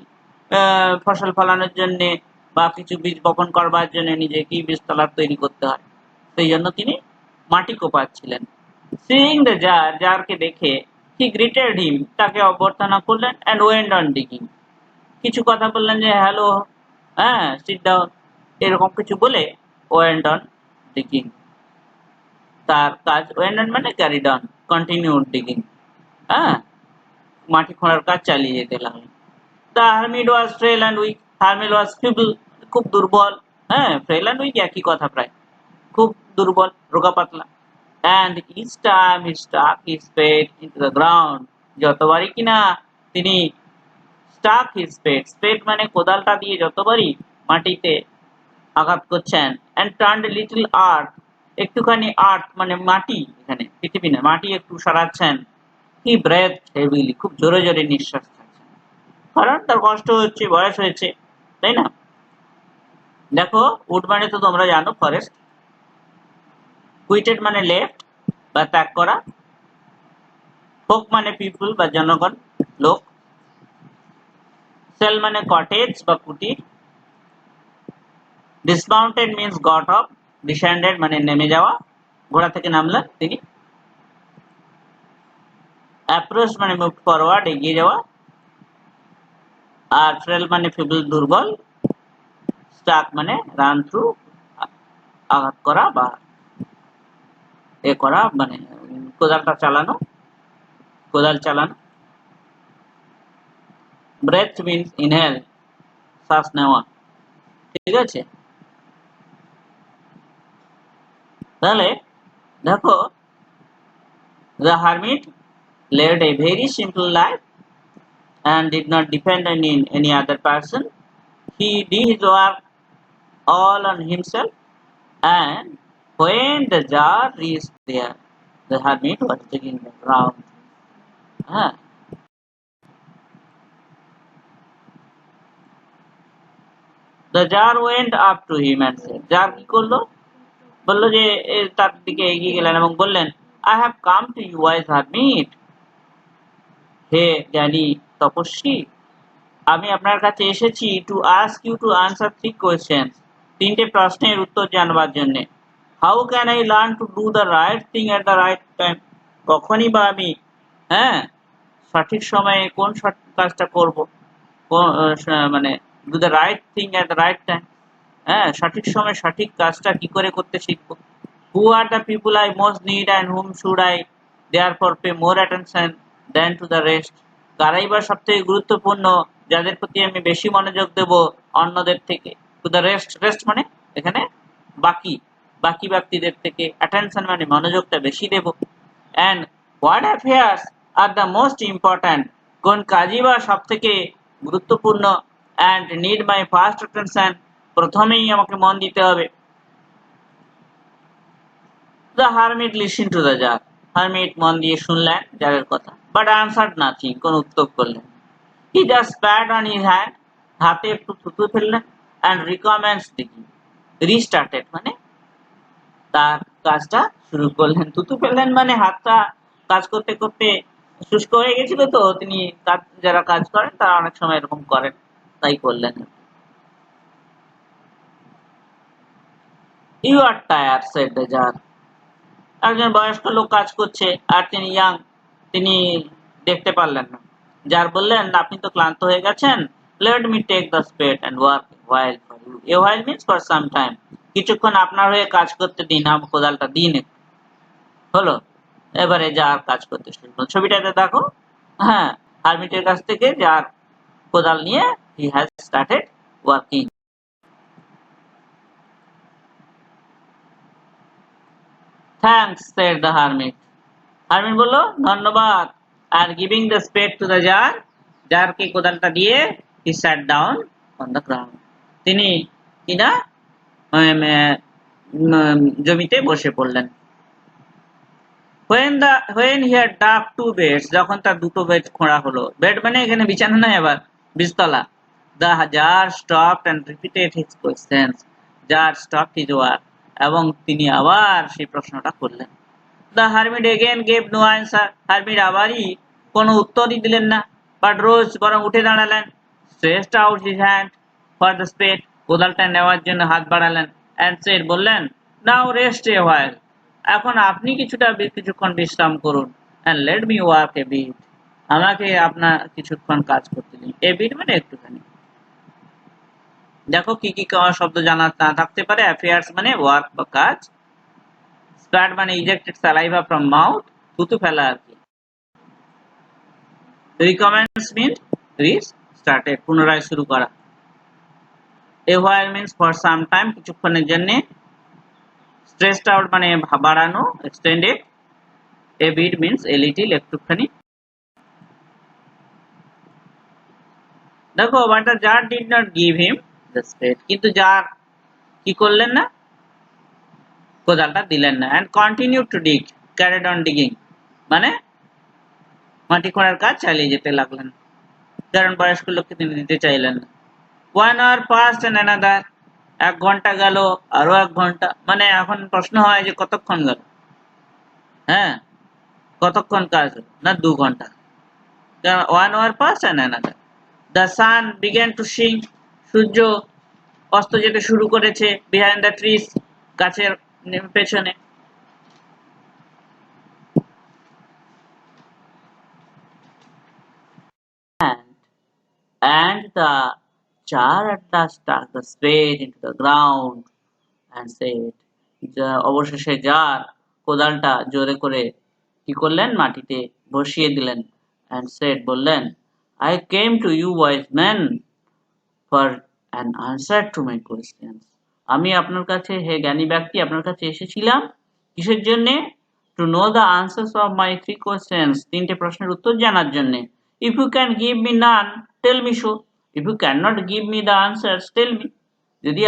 A: ফসল ফলানোর জন্য বা কিছু বীজ বপন করবার জন্য নিজেকেই বীজতলা তৈরি করতে হয়, সেই জন্য তিনি মাটি কোপাচ্ছিলেন। সিইং দ্য জার, জারকে দেখে, হি গ্রিটেড হিম, তাকে অভ্যর্থনা করলেন, অ্যান্ড ওয়েন্ট অন ডিগিং, কিছু কথা বললেন যে হ্যালো, হ্যাঁ, সিট ডাউন, এরকম কিছু বলে ওয়েন্ট অন ডিগিং, তার কাজ, ওয়েন্ট অন মানে ক্যারিড অন, কন্টিনিউড ডিগিং, হ্যাঁ, মাটি খোঁড়ার কাজ চালিয়ে যেতে লাগলেন। The hermit was frail and weak, hermit was feeble, খুব দুর্বল, হ্যাঁ, frail and weak একই কথা প্রায়, খুব দুর্বল, রোগা পাতলা। And each time he stuck his spade into the ground, যতবারই কিনা তিনি stuck his spade মানে কোদালটা দিয়ে যতবারই মাটিতে আঘাত করছেন, and turned a little earth, একটুখানি আর্থ মানে মাটি, এখানে পৃথিবী না, মাটি একটু সরাচ্ছেন, he breathed heavily, খুব জোরে জোরে নিঃশ্বাস ছাড়ছেন, কারণ তার কষ্ট হচ্ছে, বয়স হয়েছে, তাই না। দেখো, উড মানে তো তোমরা জানো ফরেস্ট, কুইটেড মানে লেফট বা ত্যাগ করা, ফোক মানে পিপুল বা জনগণ, লোক, সেল মানে কটেজ বা কুটির, ডিসমাউন্টেড মিন্স গট অফ, ডিসেন্ডেড মানে নেমে যাওয়া, ঘোড়া থেকে নামলেন তিনি, অ্যাপ্রোচ মানে মুভ ফরওয়ার্ড, এগিয়ে যাওয়া, আর ফ্রেল মানে ফিবল দুর্বল, স্টাক মানে রান থ্রু, আঘাত করা বা এ করা মানে কোদালটা চালানো, কোদাল চালান। ব্রেথ মিন্স ইনহেল, শ্বাস নেওয়া, ঠিক আছে। তাহলে দেখো, the hermit led a very simple life and did not depend on any other person. He did his work all on himself, and when the jar reached there, the hermit was digging the ground. হ্যাঁ, the jar went up to him and said, jar কি করলো, বললো যে তার দিকে এগিয়ে গেলেন এবং বললেন, I have come to you, wise hermit, হে জ্ঞানী তপস্বী, আমি আপনার কাছে এসেছি to ask you to answer 3 questions, 3টে প্রশ্নের উত্তর জানবার জন্য। How can I learn to do the right thing at the right time, কখনই বা আমি সঠিক সময়ে কোন সঠিক কাজটা করব, মানে do the right thing at the right time, সঠিক সময়ে সঠিক কাজটা কি করে করতে শিখবো। Who are the people I most need and whom should I therefore pay more attention than to the rest, কারাই বা সব থেকে গুরুত্বপূর্ণ, যাদের প্রতি আমি বেশি মনোযোগ দেব অন্যদের থেকে। টু দ্য রেস্ট, রেস্ট মানে এখানে বাকি বাকি ব্যক্তিদের থেকে, অ্যাটেনশন মানে মনোযোগটা বেশি দেব। And what affairs are the most important, কোন কাজই বা সব থেকে গুরুত্বপূর্ণ, and need my first attention, প্রথমেই আমাকে মন দিতে হবে। The hermit listen to the tsar, hermit মন দিয়ে শুনলেন জারের কথা, বাট আনসার্ড নাথিং, কোন উত্তর করলেন। He just spat on his hand, হাতে একটু থুতু ফেললেন, অ্যান্ড রিকমেন্স দিকিং, রিস্টার্টেড মানে তার কাজটা শুরু করলেন। থুতু ফেললেন মানে হাতটা কাজ করতে করতে শুষ্ক হয়ে গেছিল, তো তিনি যারা কাজ করেন তারা অনেক সময় এরকম করেন, তাই করলেন। You are tired said the tsar, একজন বয়স্ক লোক কাজ করছে আর তিনি ইয়াং, তিনি দেখতে পারলেন না। যার বললেন, আপনি তো ক্লান্ত হয়ে গেছেন, let me take the spade and work while for you, a while means for some time, কিছুক্ষণ আপনার হয়ে কাজ করতে দিন, আমার কোদালটা দিন। হলো, এবারে যার কাজ করতে শুরু করল। ছবিটাতে দেখো, হারমিটের কাছ থেকে যার কোদাল নিয়ে he has started working. Thanks said the hermit, হারমিট বলল ধন্যবাদ। আর giving the spade to the tsar, জারকে কোদালটা দিয়ে he sat down on the ground, তিনি কিনা জমিতে বসে পড়লেন। when he had dug 2 beds, যখন তার দুটো বেড খোঁড়া হলো, বেড মানে এখানে বিছানা নয়, আবার বিছতলা। the jar stopped and repeated his questions, jar stopped his work, এবং তিনি আবার সেই প্রশ্নটা করলেন। the hermit again gave no answer, hermit আবারই কোনো উত্তরই দিলেন না, but rose, বরং উঠে দাঁড়ালেন, stretched out his hand for the spade, কোদালটা নেওয়ার জন্য হাত বাড়ালেন, and said, বললেন, now rest a while, এখন আপনি কিছুক্ষণ বিশ্রাম করুন, and let me work a bit, আমাকে আপনার কিছুক্ষণ কাজ করতে দিন। a bit মানে একটুখানি। দেখো কি কি শব্দ জানা না থাকতে পারে। অ্যাফেয়ার্স মানে ওয়ার্ক বা কাজ, স্প্যাট মানে ইজেক্টেড স্যালাইভা ফ্রম মাউথ, থুতু ফেলা আর কি। রিকমেন্স মিন্স রিস্টার্টেড, পুনরায় শুরু করা। A while means for some time, কিছুক্ষণের জন্য। স্ট্রেচড আউট মানে বাড়ানো, extended. A bit means a little, একটুখানি। দেখো, but the tsar did not give him the spade, কিন্তু জার কি করলেন না, কোদালটা দিলেন না। And continue to dig, carried on digging মানে মাটি খোঁড়ার কাজ চালিয়ে যেতে লাগলেন, কারণ বয়স্ক লোককে তিনি দিতে চাইলেন না। 1 hour passed and another, 1 ঘন্টা গেল, আরো 1 ঘন্টা, মানে এখন প্রশ্ন হয় যে কতক্ষণ গেল, কতক্ষণ কাজ হলো, না 2 ঘন্টা। 1 hour passed and another. The sun began to sink, সূর্য অস্ত যেতে শুরু করেছে, behind the trees, গাছের পেছনে। And the jar at last stuck the spade into the ground and said, অবশেষে জার কোদালটা জোরে করে কি করলেন, মাটিতে বসিয়ে দিলেন, and said, বললেন, I came to you wise men for an answer to my questions. আমি আপনার কাছে, হে জ্ঞানী ব্যক্তি, আপনার কাছে এসেছিলাম কিসের জন্য? To know the answers of my three questions, তিনটে প্রশ্নের উত্তর জানার জন্য। If you can give me none, tell me so. If you cannot give me the answers, tell me. যদি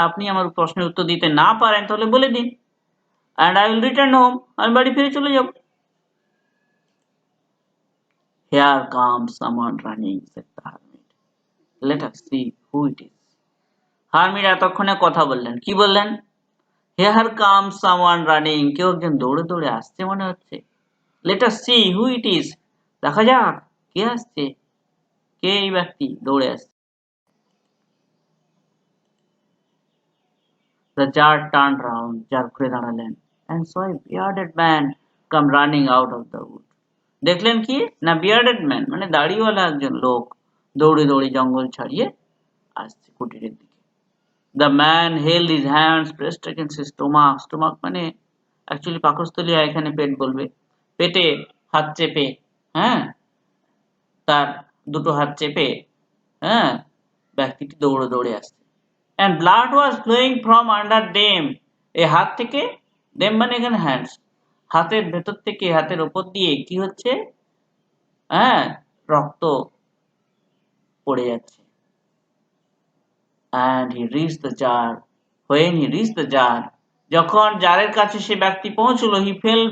A: আপনি আমার প্রশ্নের উত্তর দিতে না পারেন তাহলে বলে দিন, and I will return home. আমি বাড়ি ফিরে চলে যাব। Here comes someone running, said the hermit. Let us see who it is. Hermit এতক্ষণে কথা বললেন, কি বললেন? Here comes someone running, কেউ একজন দৌড়ে দৌড়ে আসছে মনে হচ্ছে। Let us see who it is, দেখা যাক কে আসছে, কে এই ব্যক্তি দৌড়ে আসছে। The jar turned round, jar ঘুরে দাঁড়ালেন, and saw a bearded man come running out of the wood. দেখলেন কি না, bearded man মানে দাড়িওয়ালা একজন লোক দৌড়ে দৌড়ে জঙ্গল ছাড়িয়ে আসছে কুটিরের দিকে। The man held his hands pressed against his stomach. Stomach মানে অ্যাকচুয়ালি পাকস্থলী, এখানে পেট বলবে। পেটে হাত চেপে, হ্যাঁ, তার দুটো হাত চেপে, হ্যাঁ, ব্যক্তিটি দৌড়ে দৌড়ে আসছে। And blood was flowing from under them. এই হাত থেকে, them মানে এখানে হ্যান্ডস, হাতের ভেতর থেকে, হাতের ওপর দিয়ে কি হচ্ছে, হ্যাঁ, রক্ত পড়ে যাচ্ছে। And he reached the jar. When he reached the jar, যখন জারের কাছে সে ব্যক্তি পৌঁছলো, he fell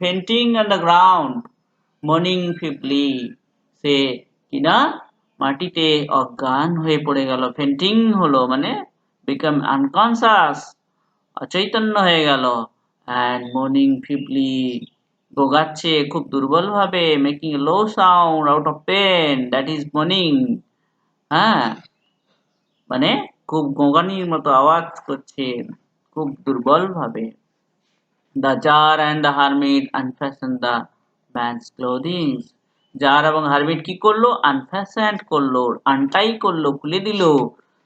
A: fainting on the ground, moaning feebly. সে কিনা মাটিতে অজ্ঞান হয়ে পড়ে গেল। ফেন্টিং হলো মানে become unconscious, অচৈতন্য হয়ে গেল। and moaning feebly, গোগাচ্ছে খুব দুর্বল ভাবে, making a low sound out of pain, that is moaning, হ্যাঁ, মানে খুব গোগানির মতো আওয়াজ করছে খুব দুর্বল ভাবে। The jar and the hermit unfastened the man's clothing. Tsar এবং হারমিট কি করলো? unfastened করলো, আনটাই করলো, খুলে দিল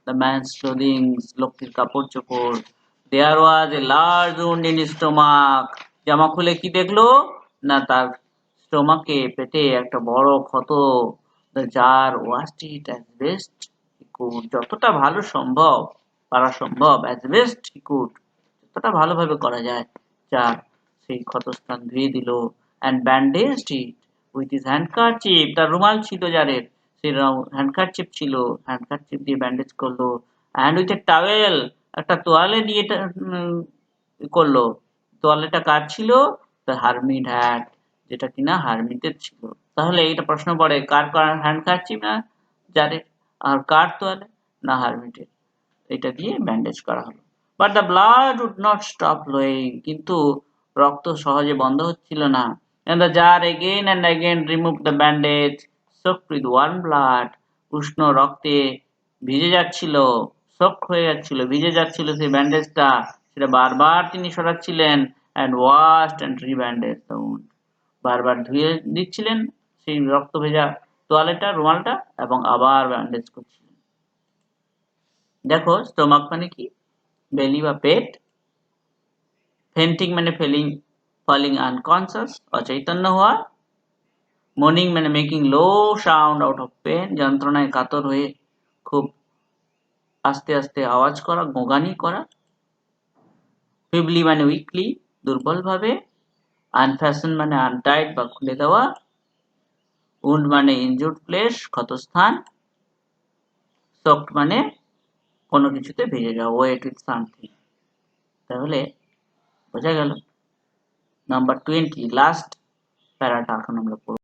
A: the man's clothing, লোকটির কাপড় চোপড়। There was a large wound in his stomach. জামা খুলে কি দেখলো না, তার স্টোমাকে, পেটে একটা বড় ক্ষত। The jar washed it as best he could, যতটা ভালো সম্ভব, পারা সম্ভব, as best he could, যতটা ভালোভাবে করা যায়, জার সেই ক্ষতস্থান ধুয়ে দিল। and bandaged it with his handkerchief, তার রুমাল ছিল জারের, সেই হ্যান্ডকারচিপ ছিল, হ্যান্ডকারচিপ দিয়ে ব্যান্ডেজ করলো। and with a towel, একটা তোয়ালে দিয়ে করলো। তোয়ালেটা কার ছিল? the hermit had, যেটা কিনা হারমিটের ছিল। তাহলে এটা প্রশ্ন পড়ে, কার হ্যান্ডকারচিপ না জারের, আর কার তোয়ালে না হারমিটের, এটা দিয়ে ব্যান্ডেজ করা হলো। But the blood would not stop flowing, কিন্তু রক্ত সহজে বন্ধ হচ্ছিল না। And the jar again and again removed the bandage, soaked with warm blood, উষ্ণ রক্তে ভিজে যাচ্ছিল, soaked হয়ে যাচ্ছিল, ভিজে যাচ্ছিল সেই ব্যান্ডেজটা, সেটা বারবার তিনি সরাচ্ছিলেন। and washed and rebandaged the wound, বারবার ধুয়ে দিচ্ছিলেন সেই রক্ত ভেজা তোয়ালেটা, রুমালটা, এবং আবার ব্যান্ডেজ করছিলেন। দেখো, স্টোমাক মানে কি? বেলি বা পেট। ফেন্টিং মানে falling unconscious, অচৈতন্য হওয়া। moaning মানে making low sound out of pain, যন্ত্রণায় কাতর হয়ে খুব আস্তে আস্তে আওয়াজ করা, গোগানি করা। feebly মানে weakly, দুর্বল ভাবে। unfasten মানে untied বা খুলে দেওয়া। wound মানে injured place, ক্ষতস্থান। soaked মানে কোনো কিছুতে ভিজে যাওয়া, wet with something। তাহলে বোঝা গেল। নাম্বার 20, লাস্ট প্যারাটা এখন আমরা পড়ব।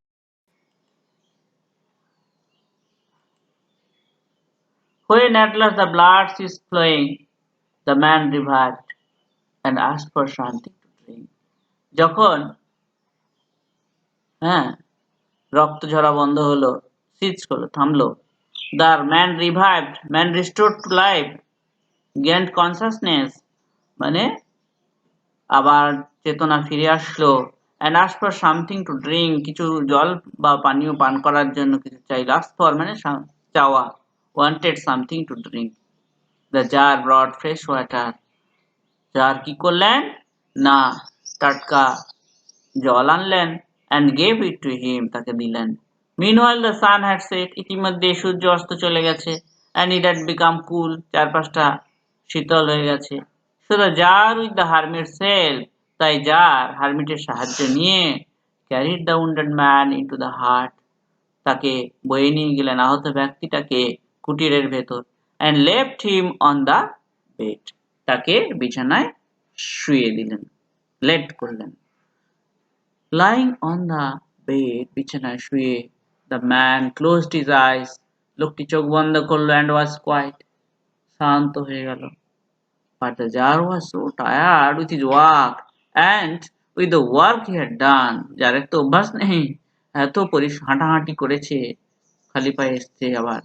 A: When at last the blood ceased flowing, the man revived and asked for something to drink. যখন রক্ত ঝরা বন্ধ হলো, ceased হলো, থামলো, the man revived, man restored to life, gained consciousness, মানে আবার চেতনা ফিরে আসলো। and asked for something to drink, কিছু জল বা পানীয় পান করার জন্য কিছু চাইল। asked for মানে চাওয়া, wanted something to drink. The jar brought fresh water. Tsar কি করলেন না, টাটকা জল আনলেন and gave it to him, তাকে দিলেন। Meanwhile the sun had set, ইতিমধ্যে সূর্য অস্ত চলে গেছে, and it had become cool, চারপাশটা শীতল হয়ে গেছে। So the jar with the hermit's help, তাই জার হারমিটের সাহায্য নিয়ে carried the wounded man into the hut, তাকে বয়ে নিয়ে গেলেন আহত ব্যক্তিটাকে কুটিরের ভেতর, and left him on the bed, তাকে বিছানায় শুয়ে দিলেন, লেট করলেন। Lying on the bed, বিছানায় শুয়ে, the man closed his eyes, লোকটি চোখ বন্ধ করলো and was quiet, শান্ত হয়ে গেল। But the jar was so tired with his work and with the work he had done, যার তো অভ্যাস নেই, এত হাঁটাহাঁটি করেছে, খালি পায়ে এসছে আবার,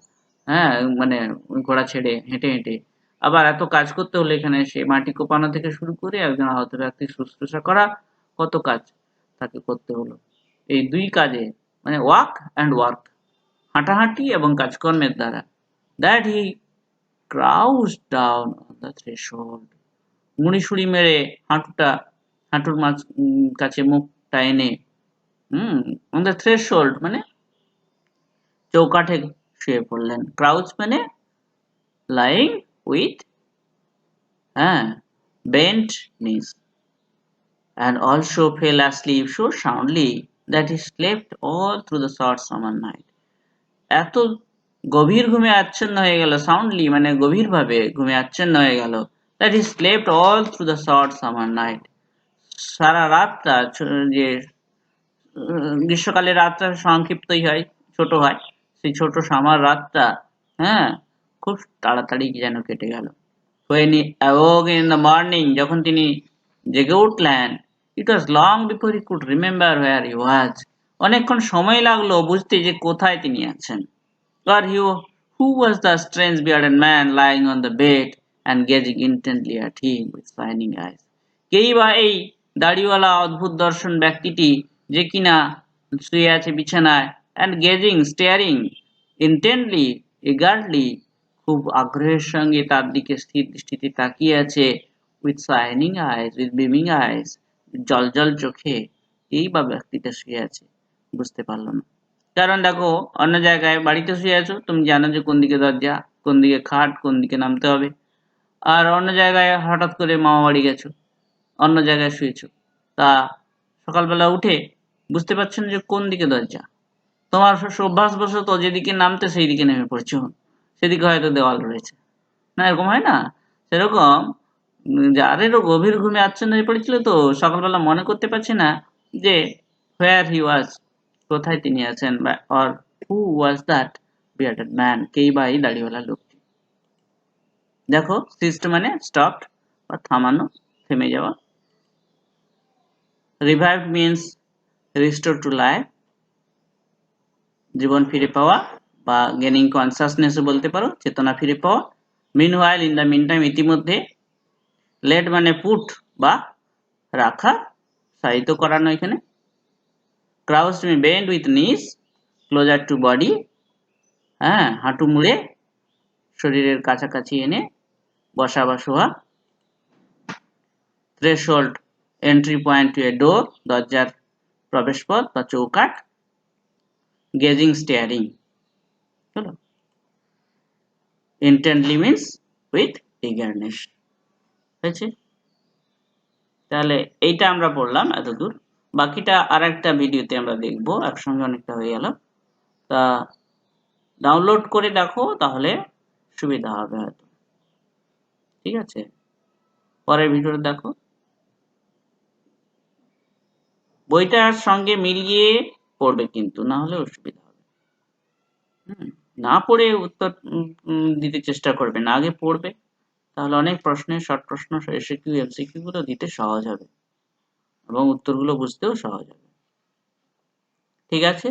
A: হ্যাঁ মানে ঘোড়া ছেড়ে হেঁটে হেঁটে, আবার এত কাজ করতে হলো এখানে, সে মাটি কোপানো থেকে শুরু করে একজন আহত ব্যক্তির শুশ্রূষা করা, কত কাজ তাকে করতে হলো। এই দুই কাজে মানে ওয়াক অ্যান্ড ওয়ার্ক, হাঁটাহাঁটি এবং কাজকর্মের দ্বারা, that he crouched down on the threshold, মুড়িসুড়ি মেরে হাঁটুর কাছে মুখটা এনে, on the threshold মানে চৌকাঠে শুয়ে পড়লেন। ক্রাউচ মানে lying with bent knees, and also fell asleep so soundly that he slept all through the short summer night, এত গভীর ঘুমে আচ্ছন্ন হয়ে গেল, সাউন্ডলি মানে গভীরভাবে ঘুমে আচ্ছন্ন হয়ে গেল, that he slept all through the short summer night, সারা রাতটা, যে গ্রীষ্মকালের রাতটা সংক্ষিপ্তই হয়, ছোট হয়, সেই ছোট সামার রাতটা খুব তাড়াতাড়ি যেন কেটে গেল। When he awoke in the morning, যখন তিনি জেগে উঠলেন, it was long before he could remember where he was, অনেকক্ষণ সময় লাগলো বুঝতে যে কোথায় তিনি আছেন। Or who was the strange bearded man lying on the bed and gazing intently at him with shining eyes, কেই বা এই দাড়িওয়ালা অদ্ভুত দর্শন ব্যক্তিটি যে কিনা শুয়ে আছে বিছানায়, and gazing, staring intently, eagerly, খুব আগ্রহের সঙ্গে তার দিকে স্থির দৃষ্টিতে তাকিয়ে আছে, with shining eyes, with beaming eyes, জলজল চোখে, এই বা ব্যক্তিটা শুয়ে আছে বুঝতে পারলো না। কারণ দেখো, অন্য জায়গায় বাড়িতে শুয়ে আছো, তুমি জানো যে কোন দিকে দরজা, কোন দিকে খাট, কোন দিকে নামতে হবে, আর অন্য জায়গায় হঠাৎ করে মামা বাড়ি গেছো, অন্য জায়গায় শুয়েছো, তা সকালবেলা উঠে বুঝতে পারছো না যে কোন দিকে দরজা, তোমার অভ্যাসবশত যেদিকে নামতে সেই দিকে নেমে পড়ছো, সেদিকে হয়তো দেওয়াল রয়েছে না, এরকম হয় না? সেরকম যারেরও গভীর ঘুমে আচ্ছন্ন হয়ে পড়েছিল, তো সকালবেলা মনে করতে পারছে না যে where he was, কোথায় তিনি আছেন, or who was that bearded man, কেই বা এই দাড়িওয়ালা লোকটি। দেখো, ceased মানে stopped বা থামানো, থেমে যাওয়া। revived means restored to life, জীবন ফিরে পাওয়া বা গেনিং কনসাসনেস বলতে পারো, চেতনা ফিরে পাওয়া। meanwhile, in the meantime, ইতিমধ্যে। লেট মানে পুট বা রাখা, সাহিত্য করানো এখানে। ক্রাউচড মানে বেন্ড উইথ নিস ক্লোজার টু বডি, হাঁটু মুড়ে শরীরের কাছাকাছি এনে বসা বা শোয়া। থ্রেশহোল্ড এন্ট্রি পয়েন্ট টু এ ডোর, দরজার প্রবেশপথ বা চৌকাঠ। গেজিং স্টেয়ারিং, চলো। ইন্টেন্টলি মিন্স উইথ ইগারনেস, হয়েছে? তাহলে এইটা আমরা পড়লাম এতদূর, বাকিটা আর একটা ভিডিওতে আমরা দেখবো, একসঙ্গে অনেকটা হয়ে গেল। তা ডাউনলোড করে দেখো, তাহলে সুবিধা হবে হয়তো, ঠিক আছে? পরের ভিডিওটা দেখো, বইটার সঙ্গে মিলিয়ে পড়বে কিন্তু, না হলে অসুবিধা হবে। না পড়ে উত্তর দিতে চেষ্টা করবে না, আগে পড়বে, তাহলে অনেক প্রশ্নের শর্ট প্রশ্ন, এসিকিউ এমসিকিউ গুলো দিতে সহজ হবে এবং উত্তরগুলো বুঝতেও সহজ হবে, ঠিক আছে?